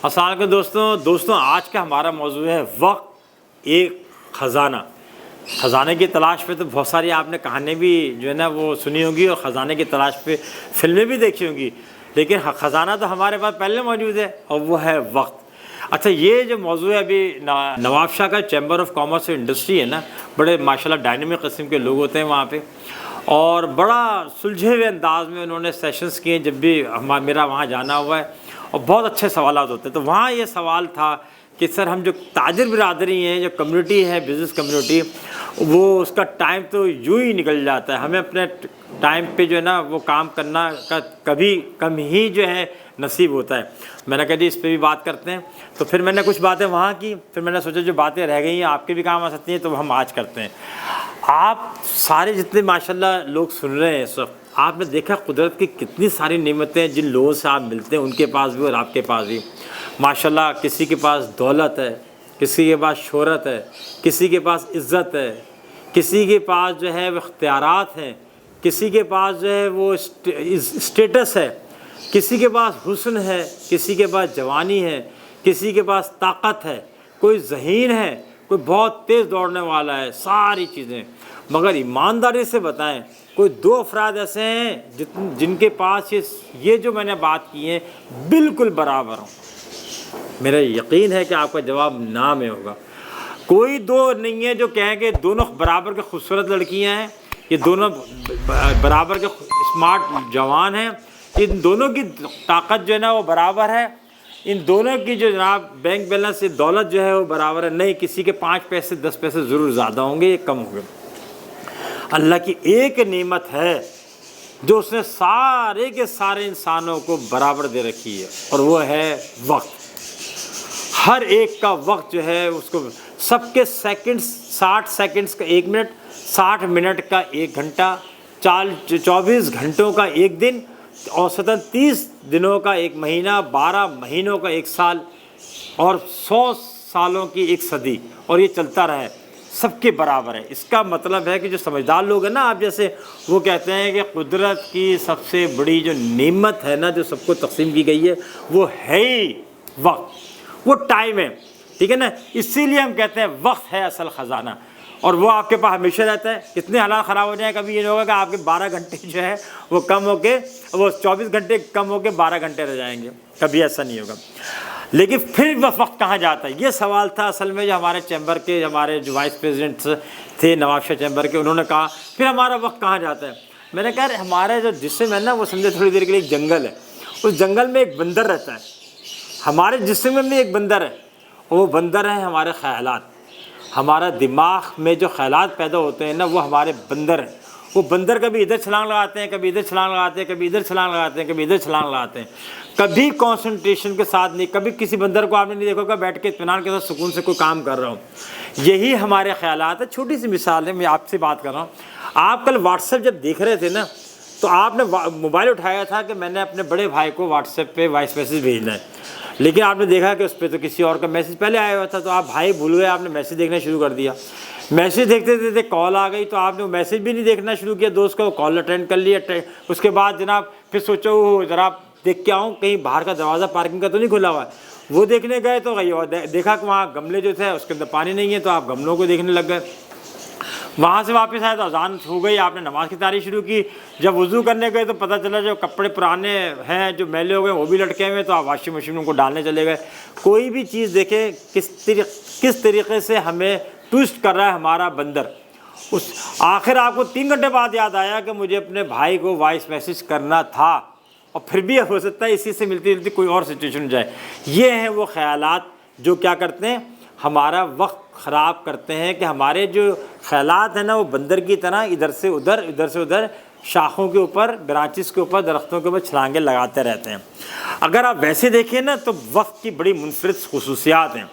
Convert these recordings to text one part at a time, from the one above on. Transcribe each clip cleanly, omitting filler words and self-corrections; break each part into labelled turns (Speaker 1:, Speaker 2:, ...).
Speaker 1: السلام علیکم دوستوں آج کا ہمارا موضوع ہے وقت ایک خزانہ. خزانے کی تلاش پہ تو بہت ساری آپ نے کہانیاں بھی جو ہے نا وہ سنی ہوگی اور خزانے کی تلاش پہ فلمیں بھی دیکھی ہوں گی، لیکن خزانہ تو ہمارے پاس پہلے موجود ہے اور وہ ہے وقت. اچھا، یہ جو موضوع ہے ابھی نواب شاہ کا چیمبر آف کامرس اور انڈسٹری ہے نا، بڑے ماشاءاللہ ڈائنامک قسم کے لوگ ہوتے ہیں وہاں پہ، اور بڑا سلجھے ہوئے انداز میں انہوں نے سیشنز کیے جب بھی میرا وہاں جانا ہوا ہے، اور بہت اچھے سوالات ہوتے ہیں. تو وہاں یہ سوال تھا کہ سر ہم جو تاجر برادری ہیں، جو کمیونٹی ہے، بزنس کمیونٹی، وہ اس کا ٹائم تو یوں ہی نکل جاتا ہے، ہمیں اپنے ٹائم پہ جو ہے نا وہ کام کرنا کا کبھی کم ہی جو ہے نصیب ہوتا ہے. میں نے کہا جی اس پہ بھی بات کرتے ہیں. تو پھر میں نے کچھ باتیں وہاں کی، پھر میں نے سوچا جو باتیں رہ گئی ہیں آپ کے بھی کام آ سکتی ہیں، تو ہم آج کرتے ہیں. آپ سارے جتنے ماشاءاللہ لوگ سن رہے ہیں اس وقت، آپ نے دیکھا قدرت کی کتنی ساری نعمتیں جن لوگوں سے آپ ملتے ہیں ان کے پاس بھی اور آپ کے پاس بھی. ماشاءاللہ کسی کے پاس دولت ہے، کسی کے پاس شہرت ہے، کسی کے پاس عزت ہے، کسی کے پاس جو ہے وہ اختیارات ہیں، کسی کے پاس جو ہے وہ اسٹیٹس ہے، کسی کے پاس حسن ہے، کسی کے پاس جوانی ہے، کسی کے پاس طاقت ہے، کوئی ذہین ہے، کوئی بہت تیز دوڑنے والا ہے، ساری چیزیں. مگر ایمانداری سے بتائیں، کوئی دو افراد ایسے ہیں جن کے پاس یہ جو میں نے بات کی ہے بالکل برابر ہوں. میرا یقین ہے کہ آپ کا جواب نہ میں ہوگا. کوئی دو نہیں ہے جو کہیں کہ دونوں برابر کے خوبصورت لڑکیاں ہیں، یہ دونوں برابر کے اسمارٹ جوان ہیں، ان دونوں کی طاقت جو ہے نا وہ برابر ہے، ان دونوں کی جو جناب بینک بیلنس سے دولت جو ہے وہ برابر ہے. نہیں، کسی کے 5 پیسے 10 پیسے ضرور زیادہ ہوں گے، یہ کم ہوں گے. اللہ کی ایک نعمت ہے جو اس نے سارے کے سارے انسانوں کو برابر دے رکھی ہے، اور وہ ہے وقت. ہر ایک کا وقت جو ہے اس کو سب کے سیکنڈز، 60 سیکنڈز کا 1 منٹ، 60 منٹ کا 1 گھنٹہ، 24 گھنٹوں کا 1 دن، اوسطاً 30 دنوں کا 1 مہینہ، 12 مہینوں کا 1 سال، اور 100 سالوں کی 1 صدی، اور یہ چلتا رہے، سب کے برابر ہے. اس کا مطلب ہے کہ جو سمجھدار لوگ ہیں نا آپ جیسے، وہ کہتے ہیں کہ قدرت کی سب سے بڑی جو نعمت ہے نا جو سب کو تقسیم کی گئی ہے وہ ہے ہی وقت، وہ ٹائم ہے. ٹھیک ہے نا، اسی لیے ہم کہتے ہیں وقت ہے اصل خزانہ، اور وہ آپ کے پاس ہمیشہ رہتا ہے. کتنے حالات خراب ہو جائیں، کبھی یہ نہیں ہوگا کہ آپ کے 12 گھنٹے جو ہے وہ کم ہو کے، وہ 24 گھنٹے کم ہو کے 12 گھنٹے رہ جائیں گے، کبھی ایسا نہیں ہوگا. لیکن پھر وہ وقت کہاں جاتا ہے، یہ سوال تھا اصل میں جو ہمارے چیمبر کے، ہمارے جو وائس پریزیڈنٹ تھے نواب شاہ چیمبر کے، انہوں نے کہا پھر ہمارا وقت کہاں جاتا ہے. میں نے کہا ہمارے جو جسم ہے نا وہ سمجھے تھوڑی دیر کے لیے ایک جنگل ہے، اس جنگل میں ایک بندر رہتا ہے. ہمارے جسم میں ایک بندر ہے، وہ بندر ہیں ہمارے خیالات. ہمارا دماغ میں جو خیالات پیدا ہوتے ہیں نا وہ ہمارے بندر ہیں. وہ بندر کبھی ادھر چھلانگ لگاتے ہیں، کبھی ادھر چھلانگ لگاتے ہیں، کبھی ادھر چھلانگ لگاتے ہیں، کبھی ادھر چھلانگ لگاتے ہیں، کبھی کنسنٹریشن کے ساتھ نہیں. کبھی کسی بندر کو آپ نے نہیں دیکھا کہ بیٹھ کے اطمینان کے ساتھ سکون سے کوئی کام کر رہا ہوں. یہی ہمارے خیالات ہیں. چھوٹی سی مثال ہے، میں آپ سے بات کر رہا ہوں. آپ کل واٹس ایپ جب دیکھ رہے تھے نا تو آپ نے موبائل اٹھایا تھا کہ میں نے اپنے بڑے بھائی کو واٹس ایپ پہ وائس میسیج بھیجنا ہے، لیکن آپ نے دیکھا کہ اس پہ تو کسی اور کا میسیج پہلے آیا ہوا تھا، تو آپ بھائی بھول گئے، آپ نے میسیج دیکھنا شروع کر دیا. میسیج دیکھتے دیکھتے کال آ گئی تو آپ نے وہ میسیج بھی نہیں دیکھنا شروع کیا، دوست کا وہ کال اٹینڈ کر لیا. اس کے بعد جناب پھر سوچو ذرا دیکھ کے آؤں کہیں باہر کا دروازہ پارکنگ کا تو نہیں کھلا ہوا ہے. وہ دیکھنے گئے تو دیکھا کہ وہاں گملے جو تھے اس کے اندر پانی نہیں ہے، تو آپ گملوں کو دیکھنے لگ گئے. وہاں سے واپس آئے تو اذان ہو گئی، آپ نے نماز کی تیاری شروع کی. جب وضو کرنے گئے تو پتہ چلا جو کپڑے پرانے ہیں جو میلے ہو گئے وہ بھی لٹکے ہوئے، تو آپ واشنگ مشین کو ڈالنے چلے گئے. کوئی بھی چیز دیکھیں کس طریقے سے ہمیں ٹوسٹ کر رہا ہے ہمارا بندر. اس آخر آپ کو 3 گھنٹے بعد یاد آیا کہ مجھے اپنے بھائی کو وائس میسیج کرنا تھا، اور پھر بھی ہو سکتا ہے اسی سے ملتی جلتی کوئی اور سچویشن ہو جائے. یہ ہیں وہ خیالات جو کیا کرتے ہیں، ہمارا وقت خراب کرتے ہیں. کہ ہمارے جو خیالات ہیں نا وہ بندر کی طرح ادھر سے ادھر، ادھر سے ادھر، شاخوں کے اوپر، برانچز کے اوپر، درختوں کے اوپر چھلانگیں لگاتے رہتے ہیں. اگر آپ ویسے دیکھیں نا تو وقت کی بڑی منفرد خصوصیات ہیں،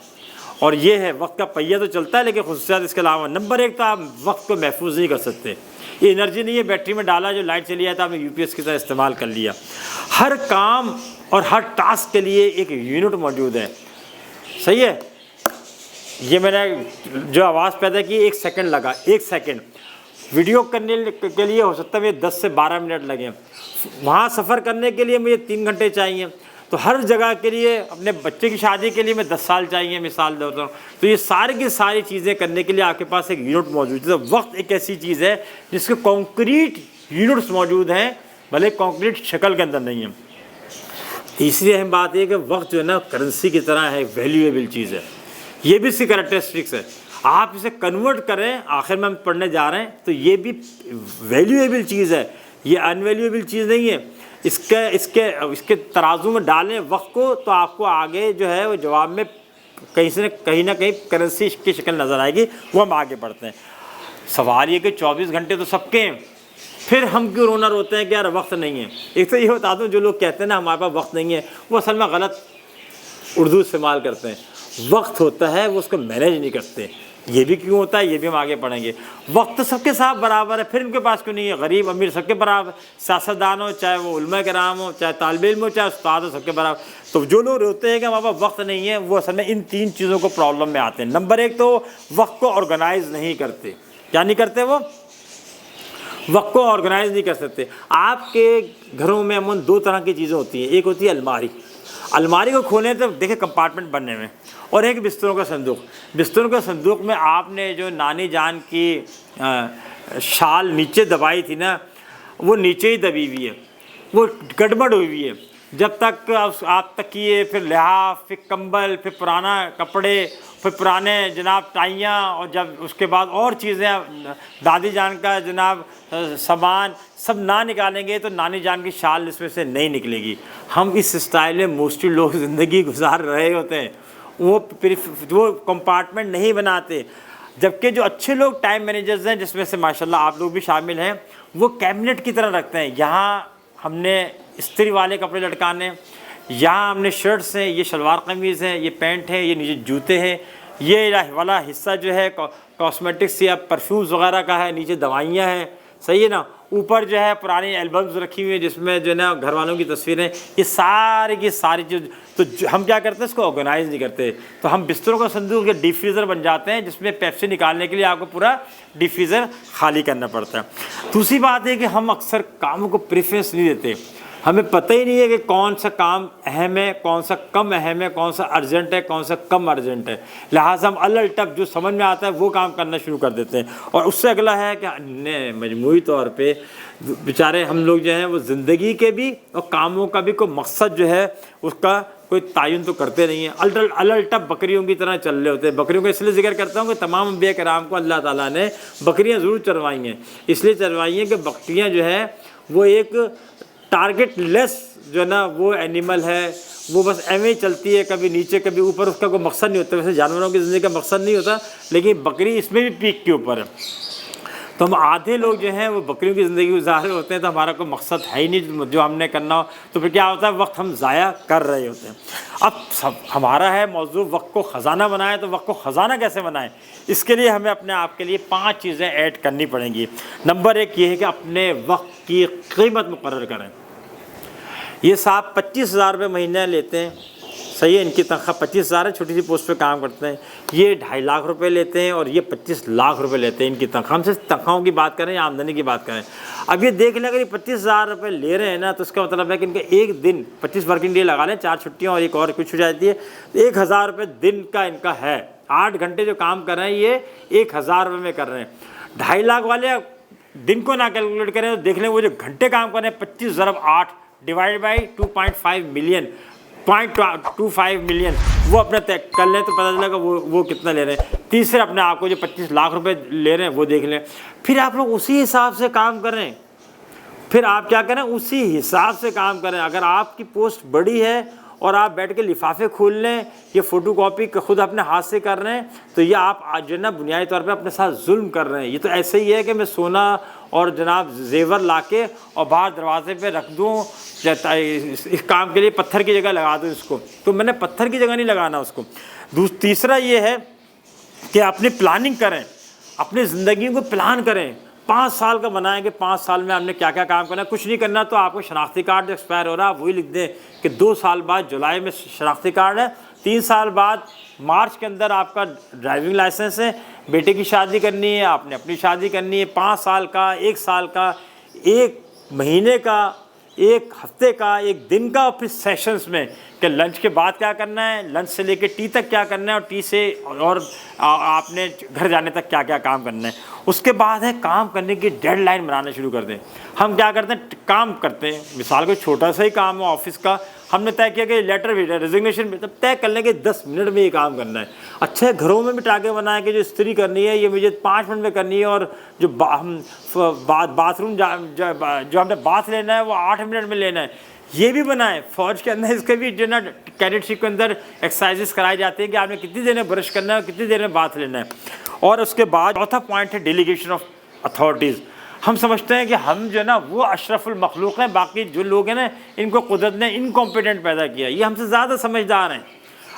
Speaker 1: اور یہ ہے وقت کا پہیہ تو چلتا ہے لیکن خصوصیات اس کے علاوہ. نمبر 1 تو آپ وقت کو محفوظ نہیں کر سکتے. یہ انرجی نہیں ہے، بیٹری میں ڈالا جو لائٹ چلی جائے تو آپ نے UPS کی طرح استعمال کر لیا. ہر کام اور ہر ٹاسک کے لیے ایک یونٹ موجود ہے. صحیح ہے، یہ میں نے جو آواز پیدا کی 1 سیکنڈ لگا، 1 سیکنڈ ویڈیو کرنے کے لیے ہو سکتا ہے مجھے 10 سے 12 منٹ لگیں. وہاں سفر کرنے کے لیے مجھے 3 گھنٹے چاہیے. تو ہر جگہ کے لیے اپنے بچے کی شادی کے لیے میں 10 سال چاہیے، مثال دیتا ہوں. تو یہ ساری کی ساری چیزیں کرنے کے لیے آپ کے پاس ایک یونٹ موجود ہے. وقت ایک ایسی چیز ہے جس کے کانکریٹ یونٹس موجود ہیں، بھلے کانکریٹ شکل کے اندر نہیں ہیں. تیسری اہم بات یہ کہ وقت جو ہے نا کرنسی کی طرح ہے، ویلیویبل چیز ہے. یہ بھی اس کی کریکٹرسٹکس ہے. آپ اسے کنورٹ کریں، آخر میں ہم پڑھنے جا رہے ہیں، تو یہ بھی ویلیویبل چیز ہے، یہ ان ویلیویبل چیز نہیں ہے. اس کے ترازو میں ڈالیں وقت کو، تو آپ کو آگے جو ہے وہ جواب میں کہیں نہ کہیں کرنسی کی شکل نظر آئے گی. وہ ہم آگے بڑھتے ہیں. سوال یہ کہ 24 گھنٹے تو سب کے ہیں، پھر ہم کیوں روتے ہیں کہ یار وقت نہیں ہے. ایک تو یہ بتا دوں، جو لوگ کہتے ہیں نا ہمارے پاس وقت نہیں ہے، وہ اصل میں غلط اردو استعمال کرتے ہیں. وقت ہوتا ہے، وہ اس کو مینیج نہیں کرتے. یہ بھی کیوں ہوتا ہے، یہ بھی ہم آگے پڑھیں گے. وقت سب کے ساتھ برابر ہے، پھر ان کے پاس کیوں نہیں ہے؟ غریب امیر سب کے برابر، سیاستدان ہو، چاہے وہ علماء کرام ہو، چاہے طالب علم ہو، چاہے استاد ہو، سب کے برابر. تو جو لوگ روتے ہیں کہ ہمارے پاس وقت نہیں ہے، وہ اصل میں ان 3 چیزوں کو پرابلم میں آتے ہیں. نمبر 1 تو وقت کو آرگنائز نہیں کرتے. کیا نہیں کرتے؟ وہ وقت کو آرگنائز نہیں کر سکتے. آپ کے گھروں میں عموماً 2 طرح کی چیزیں ہوتی ہیں. ایک ہوتی ہے الماری. الماری کو کھولیں تو دیکھیں کمپارٹمنٹ بننے میں، اور ایک بستروں کا صندوق. بستروں کے صندوق میں آپ نے جو نانی جان کی شال نیچے دبائی تھی نا، وہ نیچے ہی دبی ہوئی ہے، وہ گڑبڑ ہوئی ہوئی ہے. جب تک آپ تکیے، پھر لحاف، پھر کمبل، پھر پرانا کپڑے، پھر پرانے جناب ٹائیاں، اور جب اس کے بعد اور چیزیں دادی جان کا جناب سامان سب نہ نکالیں گے تو نانی جان کی شال اس میں سے نہیں نکلے گی. ہم اس اسٹائل میں موسٹلی لوگ زندگی گزار رہے ہوتے ہیں. وہ کمپارٹمنٹ نہیں بناتے. جبکہ جو اچھے لوگ ٹائم مینیجرز ہیں، جس میں سے ماشاءاللہ آپ لوگ بھی شامل ہیں، وہ کیبنٹ کی طرح رکھتے ہیں. یہاں ہم نے استری والے کپڑے لٹکانے، یہاں ہم نے شرٹس ہیں، یہ شلوار قمیض ہیں، یہ پینٹ ہے، یہ نیچے جوتے ہیں، یہ والا حصہ جو ہے کاسمیٹکس یا پرفیومز وغیرہ کا ہے، نیچے دوائیاں ہیں. صحیح ہے نا. اوپر جو ہے پرانی البمز رکھی ہوئی ہیں جس میں جو ہے نا گھر والوں کی تصویریں. یہ ساری کی ساری چیز تو ہم کیا کرتے ہیں، اس کو آرگنائز نہیں کرتے. تو ہم بستروں کا صندوق یا ڈیپ فریزر بن جاتے ہیں، جس میں پیپسی نکالنے کے لیے آپ کو پورا ڈیپ فریزر خالی کرنا پڑتا ہے. دوسری بات ہے کہ ہم اکثر کاموں کو پریفرنس نہیں دیتے. ہمیں پتہ ہی نہیں ہے کہ کون سا کام اہم ہے، کون سا کم اہم ہے، کون سا ارجنٹ ہے، کون سا کم ارجنٹ ہے. لہٰذا ہم الٹپ جو سمجھ میں آتا ہے وہ کام کرنا شروع کر دیتے ہیں. اور اس سے اگلا ہے کہ مجموعی طور پہ بیچارے ہم لوگ جو ہیں وہ زندگی کے بھی اور کاموں کا بھی کوئی مقصد جو ہے اس کا کوئی تعین تو کرتے نہیں ہیں. الٹپ بکریوں کی طرح چل رہے ہوتے ہیں. بکریوں کا اس لیے ذکر کرتا ہوں کہ تمام انبیاء کرام کو اللہ تعالیٰ نے بکریاں ضرور چروائی ہیں. اس لیے چروائی ہیں کہ بکریاں جو ہے وہ ایک ٹارگٹ لیس جو ہے نا وہ اینیمل ہے. وہ بس ایویں چلتی ہے، کبھی نیچے کبھی اوپر، اس کا کوئی مقصد نہیں ہوتا. ویسے جانوروں کی زندگی کا مقصد نہیں ہوتا، لیکن بکری اس میں بھی پیک کے اوپر ہے. تو ہم آدھے لوگ جو ہیں وہ بکریوں کی زندگی گزار رہے ہوتے ہیں، تو ہمارا کوئی مقصد ہے ہی نہیں جو ہم نے کرنا ہو. تو پھر کیا ہوتا ہے، وقت ہم ضائع کر رہے ہوتے ہیں. اب ہمارا ہے موضوع وقت کو خزانہ بنائیں. تو وقت کو خزانہ کیسے بنائیں؟ اس کے لیے ہمیں اپنے آپ کے لیے 5 چیزیں ایڈ کرنی پڑیں گی. نمبر 1 یہ ہے کہ اپنے وقت کی قیمت مقرر کریں. یہ صاحب 25,000 روپے مہینہ لیتے ہیں، صحیح ہے، ان کی تنخواہ 25,000 ہے، چھوٹی سی پوسٹ پہ کام کرتے ہیں. یہ 2.5 لاکھ روپے لیتے ہیں اور یہ 25 لاکھ روپے لیتے ہیں ان کی تنخواہ. ہم سے تنخواہوں کی بات کریں یا آمدنی کی بات کریں. اب یہ دیکھ لیں اگر یہ 25,000 روپے لے رہے ہیں نا، تو اس کا مطلب ہے کہ ان کا ایک دن 25 ورکنگ ڈے لگا لیں، 4 چھٹیاں اور ایک اور کچھ ہو جاتی ہے، 1,000 روپے دن کا ان کا ہے. 8 گھنٹے جو کام کر رہے ہیں یہ 1,000 روپے میں کر رہے ہیں. 2.5 لاکھ والے دن کو نہ کیلکولیٹ کریں تو دیکھ لیں وہ جو گھنٹے کام کر رہے ہیں 25 ضرب 8 ڈیوائڈ بائی 2.5 ملین 0.25 ملین، وہ اپنے طے کر لیں تو پتہ چلے گا وہ کتنا لے رہے ہیں. تیسرے اپنے آپ کو جو 25 لاکھ روپے لے رہے ہیں وہ دیکھ لیں. پھر آپ لوگ اسی حساب سے کام کریں. پھر آپ کیا کریں، اسی حساب سے کام کریں. اگر آپ کی پوسٹ بڑی ہے اور آپ بیٹھ کے لفافے کھول لیں، یہ فوٹو کاپی خود اپنے ہاتھ سے کر رہے ہیں، تو یہ آپ جو ہے نا بنیادی طور پہ اپنے ساتھ ظلم کر رہے ہیں. یہ تو ایسے ہی ہے کہ میں سونا اور جناب زیور لا کے اور باہر دروازے پہ رکھ دوں، اس کام کے لیے پتھر کی جگہ لگا دوں اس کو. تو میں نے پتھر کی جگہ نہیں لگانا اس کو. تیسرا یہ ہے کہ اپنی پلاننگ کریں، اپنی زندگی کو پلان کریں. 5 سال کا بنائیں کہ 5 سال میں ہم نے کیا کیا کام کرنا ہے. کچھ نہیں کرنا تو آپ کو شناختی کارڈ جو ایکسپائر ہو رہا ہے آپ وہی لکھ دیں کہ 2 سال بعد جولائی میں شناختی کارڈ ہے، 3 سال بعد مارچ کے اندر آپ کا ڈرائیونگ لائسنس ہے، بیٹے کی شادی کرنی ہے، آپ نے اپنی شادی کرنی ہے. 5 سال کا، 1 سال کا، 1 مہینے کا، ایک ہفتے کا، ایک دن کا، اور پھر سیشنز میں کہ لنچ کے بعد کیا کرنا ہے، لنچ سے لے کے ٹی تک کیا کرنا ہے، اور ٹی سے اور آپ نے گھر جانے تک کیا کیا کام کرنا ہے۔ اس کے بعد ہے کام کرنے کی ڈیڈ لائن بنانا شروع کر دیں۔ ہم کیا کرتے ہیں، کام کرتے ہیں، مثال کوئی چھوٹا سا ہی کام ہو آفس کا، ہم نے طے کیا کہ لیٹر بھی ریزگنیشن بھی، تب طے کر لیں کہ 10 منٹ میں یہ کام کرنا ہے۔ اچھے گھروں میں بھی ٹارگیٹ بنائیں کہ جو استری کرنی ہے یہ مجھے 5 منٹ میں کرنی ہے، اور جو ہم باتھ روم جو ہم نے باتھ لینا ہے وہ 8 منٹ میں لینا ہے، یہ بھی بنائیں۔ فوج کے اندر اس کے بھی جو نا کیڈٹ شپ کے اندر ایکسرسائزز کرائی جاتے ہیں کہ آپ نے کتنی دیر میں برش کرنا ہے اور کتنی دیر میں باتھ لینا ہے۔ اور اس کے بعد چوتھا پوائنٹ ہے ڈیلیگیشن آف اتھارٹیز۔ ہم سمجھتے ہیں کہ ہم جو ہے نا وہ اشرف المخلوق ہیں، باقی جو لوگ ہیں نا ان کو قدرت نے انکمپیٹنٹ پیدا کیا، یہ ہم سے زیادہ سمجھدار ہیں۔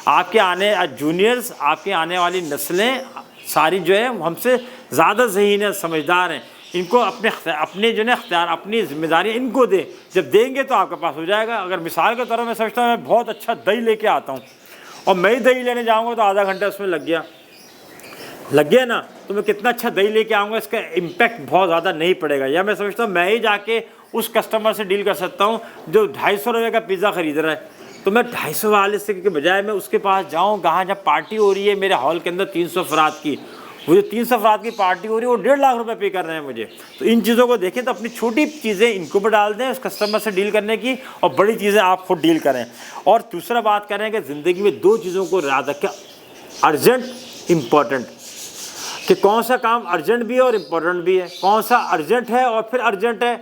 Speaker 1: آپ کے آنے جونیئرز، آپ کے آنے والی نسلیں ساری جو ہے ہم سے زیادہ ذہین ہیں، سمجھدار ہیں۔ ان کو اپنے جو ہے نا اختیار، اپنی ذمہ داریاں ان کو دیں، جب دیں گے تو آپ کے پاس ہو جائے گا۔ اگر مثال کے طور پر میں سمجھتا ہوں میں بہت اچھا دہی لے کے آتا ہوں اور میں ہی دہی لینے جاؤں گا تو آدھا گھنٹہ اس میں لگ گیا نا، تو میں کتنا اچھا دہی لے کے آؤں گا، اس کا امپیکٹ بہت زیادہ نہیں پڑے گا۔ یا میں سمجھتا ہوں میں ہی جا کے اس کسٹمر سے ڈیل کر سکتا ہوں جو 250 روپے کا پیزا خرید رہا ہے، تو میں 250 والے سے کے بجائے میں اس کے پاس جاؤں کہاں جب پارٹی ہو رہی ہے میرے ہال کے اندر 300 افراد کی، وہ جو 300 افراد کی پارٹی ہو رہی ہے وہ 1.5 لاکھ روپے پے کر رہے ہیں مجھے۔ تو ان چیزوں کو دیکھیں، تو اپنی چھوٹی چیزیں ان کو بھی ڈال دیں اس کسٹمر سے ڈیل کرنے کی، اور بڑی چیزیں آپ خود ڈیل کریں۔ اور دوسرا بات کریں کہ زندگی میں 2 چیزوں کو یاد رکھیں، ارجنٹ، امپورٹنٹ، کہ کون سا کام ارجنٹ بھی ہے اور امپورٹنٹ بھی ہے، کون سا ارجنٹ ہے اور پھر ارجنٹ ہے،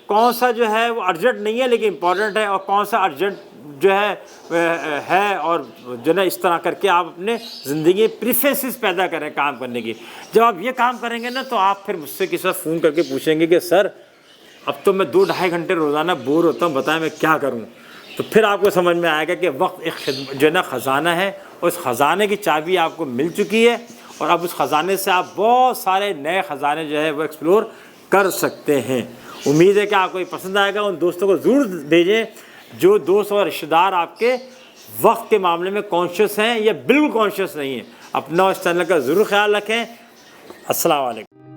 Speaker 1: کون سا جو ہے وہ ارجنٹ نہیں ہے لیکن امپورٹنٹ ہے، اور کون سا ارجنٹ جو ہے اور جو ہے اس طرح کر کے آپ اپنے زندگی میں پریفرنسز پیدا کریں کام کرنے کی۔ جب آپ یہ کام کریں گے نا تو آپ پھر مجھ سے کسی وقت فون کر کے پوچھیں گے کہ سر اب تو میں 2-2.5 گھنٹے روزانہ بور ہوتا ہوں، بتائیں میں کیا کروں۔ تو پھر آپ کو سمجھ میں آئے گا کہ وقت ایک جو ہے نا خزانہ ہے، اور اس خزانے کی چابی آپ کو مل چکی ہے، اور اب اس خزانے سے آپ بہت سارے نئے خزانے جو ہے وہ ایکسپلور کر سکتے ہیں۔ امید ہے کہ آپ کو یہ پسند آئے گا۔ ان دوستوں کو ضرور بھیجیں جو دوست اور رشتہ دار آپ کے وقت کے معاملے میں کانشیس ہیں یا بالکل کانشیس نہیں ہیں۔ اپنا اس چینل کا ضرور خیال رکھیں۔ السلام علیکم۔